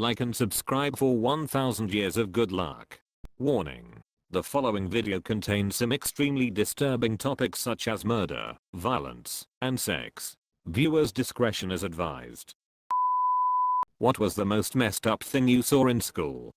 like and subscribe for 1000 years of good luck. Warning. The following video contains some extremely disturbing topics such as murder, violence, and sex. Viewers' discretion is advised. What was the most messed up thing you saw in school?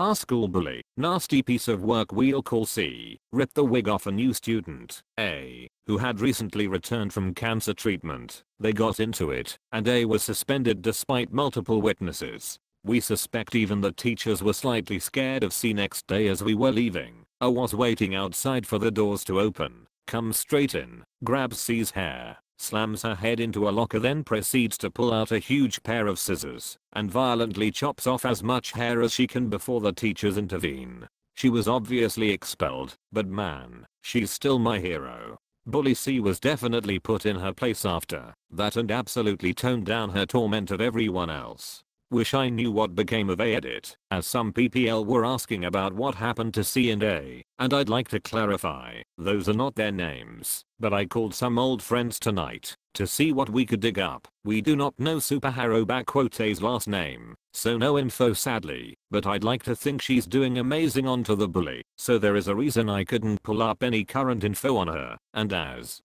Our school bully, nasty piece of work we'll call C, ripped the wig off a new student, A, who had recently returned from cancer treatment. They got into it, and A was suspended despite multiple witnesses. We suspect even the teachers were slightly scared of C. Next day as we were leaving, A was waiting outside for the doors to open, comes straight in, grabs C's hair, slams her head into a locker, then proceeds to pull out a huge pair of scissors and violently chops off as much hair as she can before the teachers intervene. She was obviously expelled, but man, she's still my hero. Bully C was definitely put in her place after that and absolutely toned down her torment of everyone else. Wish I knew what became of A edit, as some PPL were asking about what happened to C and A, and I'd like to clarify, those are not their names, but I called some old friends tonight to see what we could dig up. We do not know Superhero A's last name, so no info sadly, but I'd like to think she's doing amazing onto the bully, so there is a reason I couldn't pull up any current info on her, and as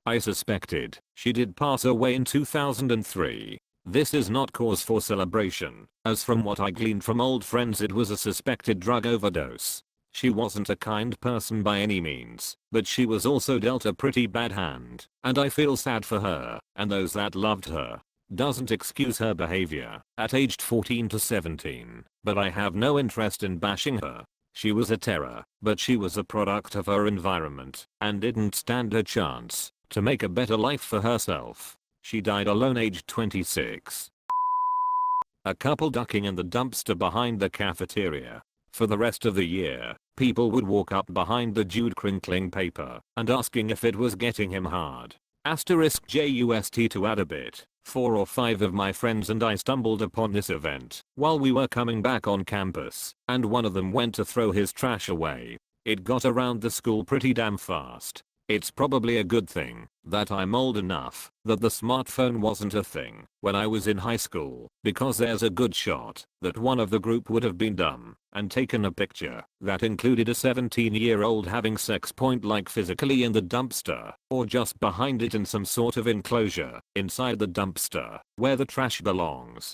I suspected, she did pass away in 2003. This is not cause for celebration, as from what I gleaned from old friends it was a suspected drug overdose. She wasn't a kind person by any means, but she was also dealt a pretty bad hand, and I feel sad for her and those that loved her. Doesn't excuse her behavior at aged 14 to 17, but I have no interest in bashing her. She was a terror, but she was a product of her environment and didn't stand a chance to make a better life for herself. She died alone aged 26. A couple ducking in the dumpster behind the cafeteria. For the rest of the year, people would walk up behind the dude crinkling paper and asking if it was getting him hard. Asterisk just to add a bit. 4 or 5 of my friends and I stumbled upon this event while we were coming back on campus, and one of them went to throw his trash away. It got around the school pretty damn fast. It's probably a good thing that I'm old enough that the smartphone wasn't a thing when I was in high school, because there's a good shot that one of the group would have been dumb and taken a picture that included a 17-year-old having sex point like physically in the dumpster or just behind it in some sort of enclosure inside the dumpster where the trash belongs.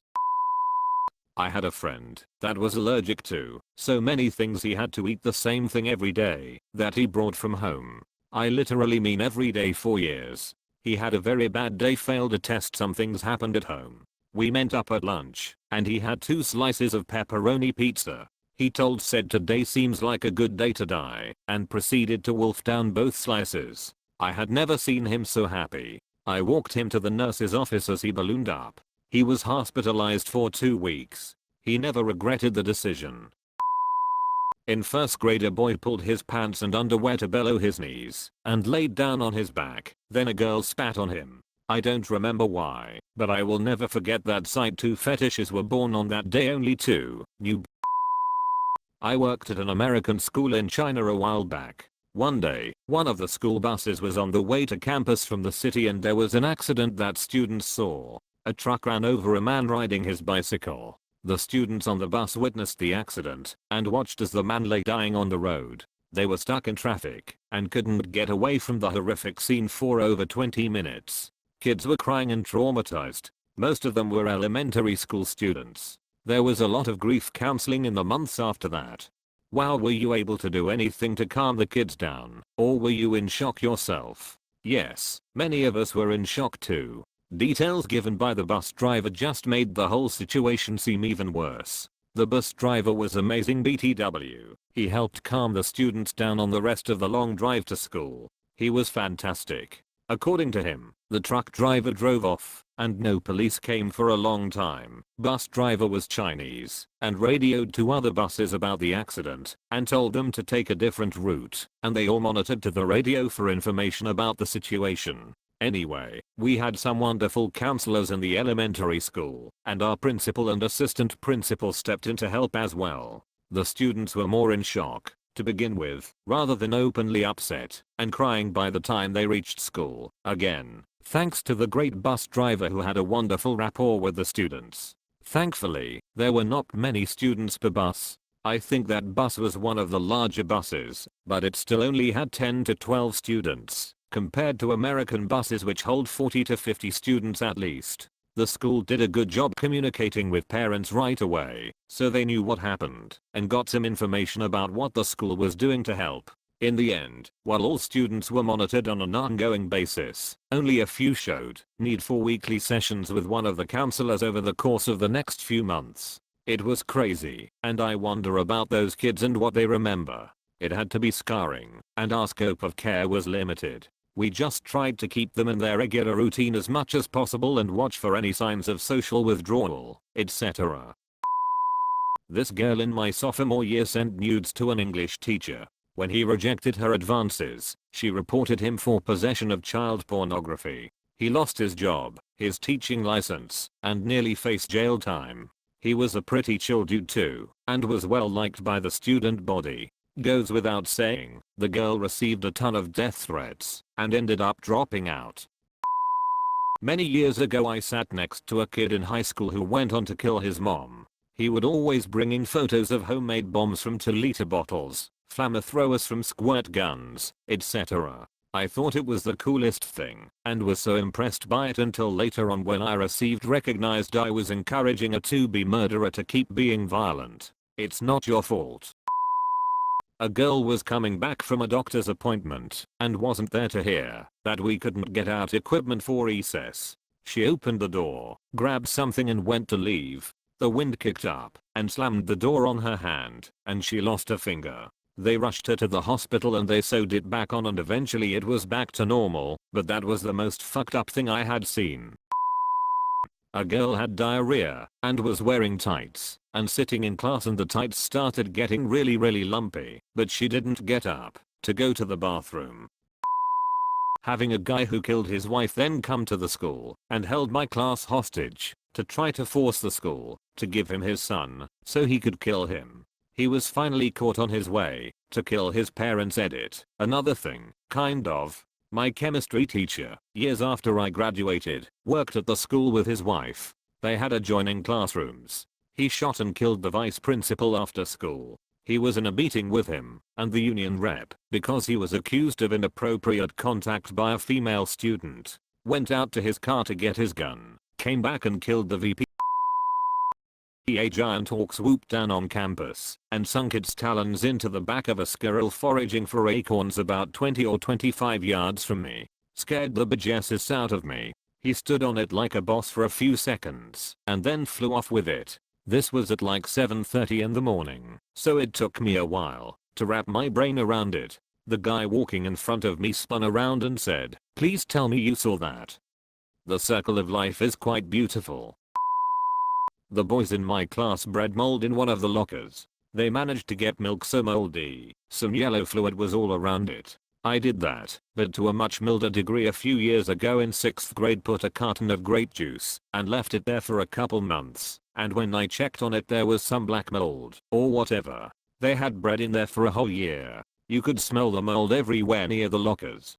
I had a friend that was allergic to so many things he had to eat the same thing every day that he brought from home. I literally mean every day for years. He had a very bad day, failed a test, some things happened at home. We met up at lunch, and he had 2 slices of pepperoni pizza. He told said today seems like a good day to die, and proceeded to wolf down both slices. I had never seen him so happy. I walked him to the nurse's office as he ballooned up. He was hospitalized for 2 weeks. He never regretted the decision. In first grade, a boy pulled his pants and underwear to below his knees and laid down on his back. Then a girl spat on him. I don't remember why, but I will never forget that sight. 2 fetishes were born on that day, only 2 new. I worked at an American school in China a while back. One day, one of the school buses was on the way to campus from the city and there was an accident that students saw. A truck ran over a man riding his bicycle. The students on the bus witnessed the accident and watched as the man lay dying on the road. They were stuck in traffic and couldn't get away from the horrific scene for over 20 minutes. Kids were crying and traumatized. Most of them were elementary school students. There was a lot of grief counseling in the months after that. Wow, were you able to do anything to calm the kids down, or were you in shock yourself? Yes, many of us were in shock too. Details given by the bus driver just made the whole situation seem even worse. The bus driver was amazing BTW. He helped calm the students down on the rest of the long drive to school. He was fantastic. According to him, the truck driver drove off and no police came for a long time. Bus driver was Chinese and radioed to other buses about the accident and told them to take a different route, and they all monitored to the radio for information about the situation. Anyway, we had some wonderful counselors in the elementary school, and our principal and assistant principal stepped in to help as well. The students were more in shock to begin with, rather than openly upset and crying by the time they reached school. Again, thanks to the great bus driver who had a wonderful rapport with the students. Thankfully, there were not many students per bus. I think that bus was one of the larger buses, but it still only had 10 to 12 students, compared to American buses which hold 40 to 50 students at least. The school did a good job communicating with parents right away, so they knew what happened and got some information about what the school was doing to help. In the end, while all students were monitored on an ongoing basis, only a few showed need for weekly sessions with one of the counselors over the course of the next few months. It was crazy, and I wonder about those kids and what they remember. It had to be scarring, and our scope of care was limited. We just tried to keep them in their regular routine as much as possible and watch for any signs of social withdrawal, etc. This girl in my sophomore year sent nudes to an English teacher. When he rejected her advances, she reported him for possession of child pornography. He lost his job, his teaching license, and nearly faced jail time. He was a pretty chill dude too, and was well liked by the student body. Goes without saying, the girl received a ton of death threats, and ended up dropping out. Many years ago I sat next to a kid in high school who went on to kill his mom. He would always bring in photos of homemade bombs from 2-liter bottles, flamethrowers from squirt guns, etc. I thought it was the coolest thing, and was so impressed by it until later on when I recognized I was encouraging a to-be murderer to keep being violent. It's not your fault. A girl was coming back from a doctor's appointment, and wasn't there to hear that we couldn't get out equipment for recess. She opened the door, grabbed something and went to leave. The wind kicked up, and slammed the door on her hand, and she lost a finger. They rushed her to the hospital and they sewed it back on and eventually it was back to normal, but that was the most fucked up thing I had seen. A girl had diarrhea and was wearing tights and sitting in class and the tights started getting really lumpy, but she didn't get up to go to the bathroom. Having a guy who killed his wife then come to the school and held my class hostage to try to force the school to give him his son so he could kill him. He was finally caught on his way to kill his parents. Edit. Another thing, kind of. My chemistry teacher, years after I graduated, worked at the school with his wife. They had adjoining classrooms. He shot and killed the vice principal after school. He was in a meeting with him and the union rep because he was accused of inappropriate contact by a female student. Went out to his car to get his gun, came back and killed the VP. A giant hawk swooped down on campus and sunk its talons into the back of a squirrel foraging for acorns about 20 or 25 yards from me. Scared the bejesus out of me. He stood on it like a boss for a few seconds and then flew off with it. This was at like 7:30 in the morning, so it took me a while to wrap my brain around it. The guy walking in front of me spun around and said, "Please tell me you saw that." The circle of life is quite beautiful. The boys in my class bred mold in one of the lockers. They managed to get milk so moldy, some yellow fluid was all around it. I did that, but to a much milder degree a few years ago in 6th grade. Put a carton of grape juice and left it there for a couple months, and when I checked on it there was some black mold, or whatever. They had bred in there for a whole year. You could smell the mold everywhere near the lockers.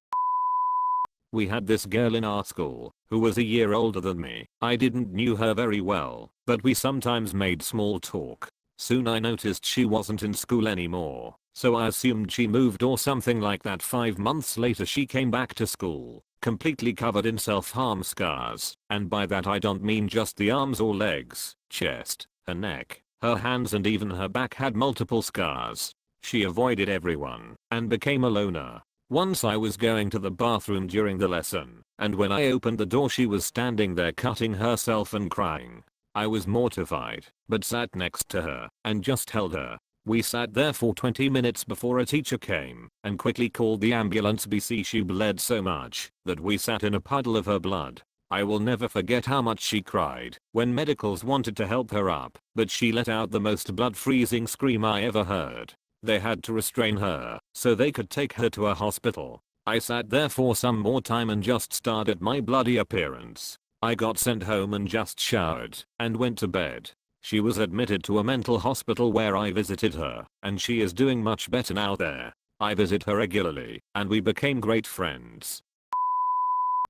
We had this girl in our school who was a year older than me. I didn't knew her very well, but we sometimes made small talk. Soon I noticed she wasn't in school anymore, so I assumed she moved or something like that. 5 months later she came back to school, completely covered in self-harm scars, and by that I don't mean just the arms or legs, chest, her neck, her hands and even her back had multiple scars. She avoided everyone and became a loner. Once I was going to the bathroom during the lesson, and when I opened the door she was standing there cutting herself and crying. I was mortified, but sat next to her and just held her. We sat there for 20 minutes before a teacher came and quickly called the ambulance. BC she bled so much that we sat in a puddle of her blood. I will never forget how much she cried when medicals wanted to help her up, but she let out the most blood-freezing scream I ever heard. They had to restrain her so they could take her to a hospital. I sat there for some more time and just stared at my bloody appearance. I got sent home and just showered and went to bed. She was admitted to a mental hospital where I visited her, and she is doing much better now there. I visit her regularly and we became great friends.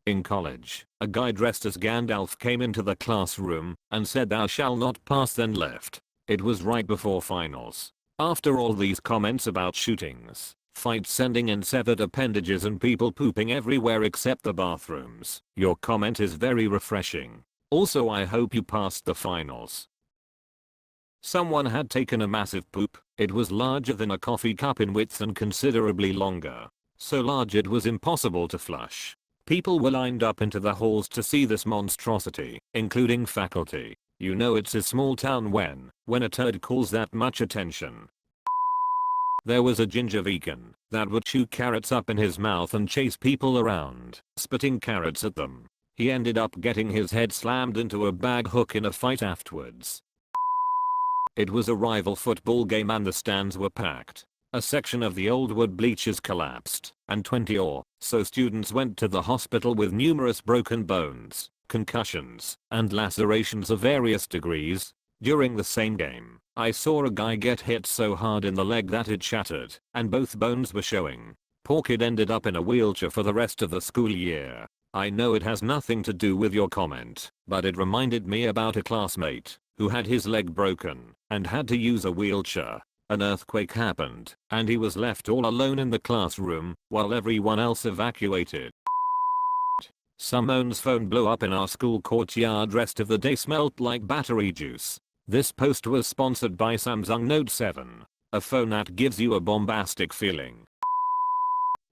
In college, a guy dressed as Gandalf came into the classroom and said thou shall not pass, then left. It was right before finals. After all these comments about shootings, fights ending in severed appendages and people pooping everywhere except the bathrooms, your comment is very refreshing. Also, I hope you passed the finals. Someone had taken a massive poop. It was larger than a coffee cup in width and considerably longer. So large it was impossible to flush. People were lined up into the halls to see this monstrosity, including faculty. You know it's a small town when a turd calls that much attention. There was a ginger vegan that would chew carrots up in his mouth and chase people around, spitting carrots at them. He ended up getting his head slammed into a bag hook in a fight afterwards. It was a rival football game and the stands were packed. A section of the old wood bleachers collapsed, and 20 or so students went to the hospital with numerous broken bones, concussions, and lacerations of various degrees. During the same game, I saw a guy get hit so hard in the leg that it shattered, and both bones were showing. Poor kid ended up in a wheelchair for the rest of the school year. I know it has nothing to do with your comment, but it reminded me about a classmate who had his leg broken and had to use a wheelchair. An earthquake happened, and he was left all alone in the classroom while everyone else evacuated. Someone's phone blew up in our school courtyard. Rest of the day smelled like battery juice. This post was sponsored by Samsung Note 7, a phone that gives you a bombastic feeling.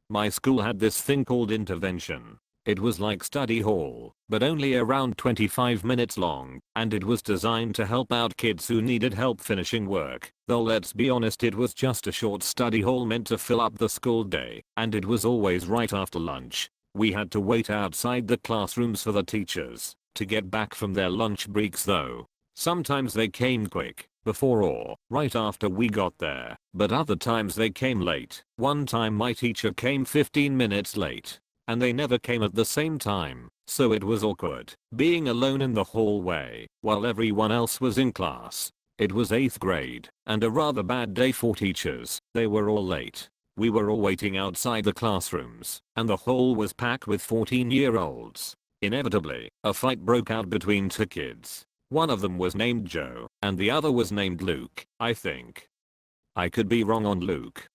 My school had this thing called intervention. It was like study hall, but only around 25 minutes long, and it was designed to help out kids who needed help finishing work. Though let's be honest, it was just a short study hall meant to fill up the school day, and it was always right after lunch. We had to wait outside the classrooms for the teachers to get back from their lunch breaks though. Sometimes they came quick, before or right after we got there, but other times they came late. One time my teacher came 15 minutes late. And they never came at the same time, so it was awkward being alone in the hallway while everyone else was in class. It was 8th grade, and a rather bad day for teachers. They were all late. We were all waiting outside the classrooms, and the hall was packed with 14-year-olds. Inevitably, a fight broke out between two kids. One of them was named Joe, and the other was named Luke, I think. I could be wrong on Luke.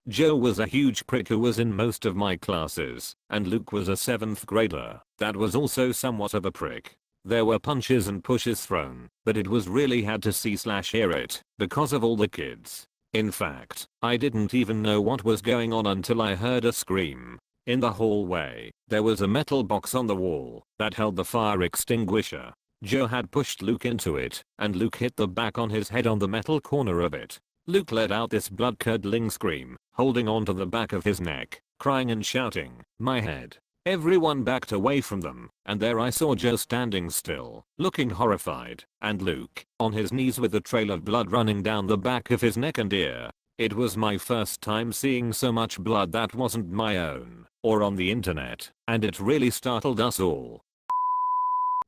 Joe was a huge prick who was in most of my classes, and Luke was a 7th grader that was also somewhat of a prick. There were punches and pushes thrown, but it was really had to see/hear it because of all the kids. In fact, I didn't even know what was going on until I heard a scream. In the hallway, there was a metal box on the wall that held the fire extinguisher. Joe had pushed Luke into it, and Luke hit the back on his head on the metal corner of it. Luke let out this blood-curdling scream, holding onto the back of his neck, crying and shouting, "My head." Everyone backed away from them, and there I saw Joe standing still, looking horrified, and Luke, on his knees with a trail of blood running down the back of his neck and ear. It was my first time seeing so much blood that wasn't my own, or on the internet, and it really startled us all.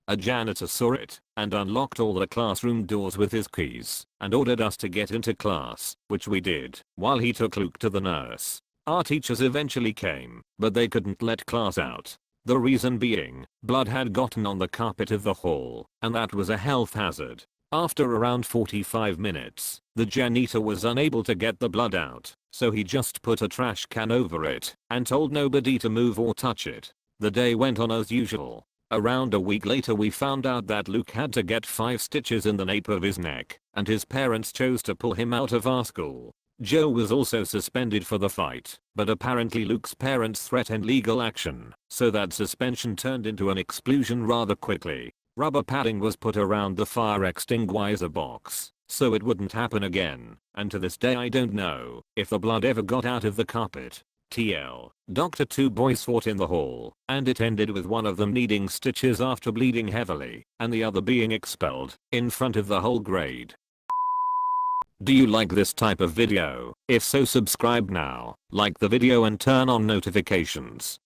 A janitor saw it and unlocked all the classroom doors with his keys and ordered us to get into class, which we did, while he took Luke to the nurse. Our teachers eventually came, but they couldn't let class out. The reason being, blood had gotten on the carpet of the hall, and that was a health hazard. After around 45 minutes, the janitor was unable to get the blood out, so he just put a trash can over it and told nobody to move or touch it. The day went on as usual. Around a week later we found out that Luke had to get 5 stitches in the nape of his neck, and his parents chose to pull him out of our school. Joe was also suspended for the fight, but apparently Luke's parents threatened legal action, so that suspension turned into an expulsion rather quickly. Rubber padding was put around the fire extinguisher box, so it wouldn't happen again, and to this day I don't know if the blood ever got out of the carpet. TL. Dr. 2 boys fought in the hall, and it ended with one of them needing stitches after bleeding heavily, and the other being expelled, in front of the whole grade. Do you like this type of video? If so, subscribe now, like the video and turn on notifications.